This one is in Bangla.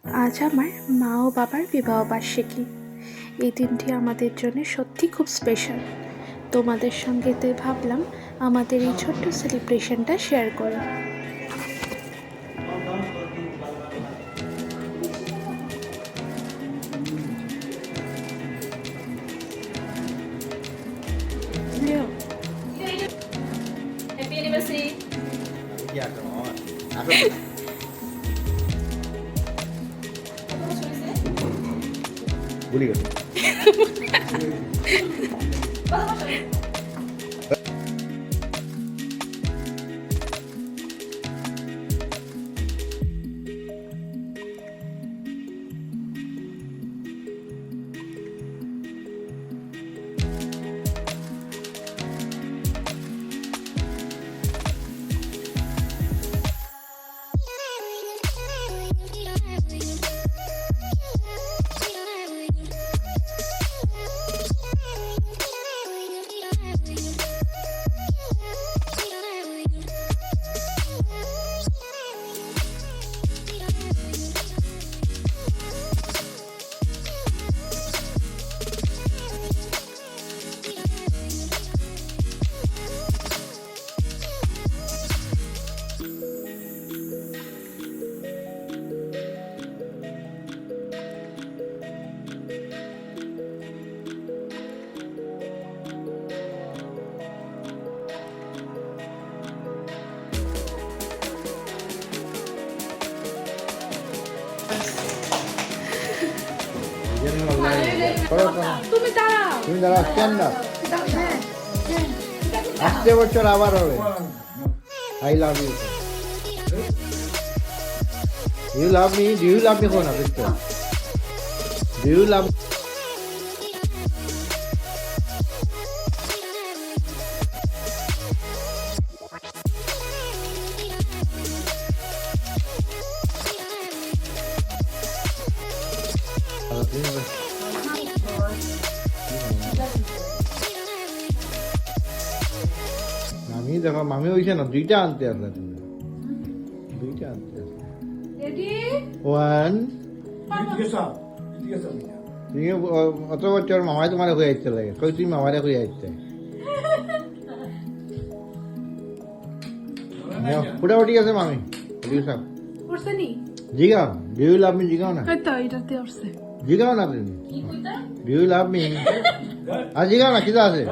আজ আমার মা ও বাবার বিবাহবার্ষিকী। এই দিনটি আমাদের জন্য সত্যি খুব স্পেশাল। তোমাদের সঙ্গে তাই ভাবলাম আমাদের এই ছোট্ট সেলিব্রেশনটা শেয়ার করো। Happy anniversary. ভুলে গেছে। তুমি দাঁড়াও। তুমি দাঁড়াও, কেন না? আসছে বছর আবার হবে। I love you. You love me? Do you love me? কোন আছে? Do you love? মামি দেখো, মামি হয়েছে না, দুইটা আনতে আসলে তুমি, দুইটা আনতে আসলে। ওয়ান, তুমি অত বছর মামাই তোমার হয়ে আসতে লাগে, কই তুমি মামারে হয়ে আসতে পুরা ঠিক আছে মামি। জিগাও, ডু ইউ লাভ মি? জিগাও না, জিগাও না তুমি, ডু ইউ লাভ মি? আর জিগাও না, কিতা আছে?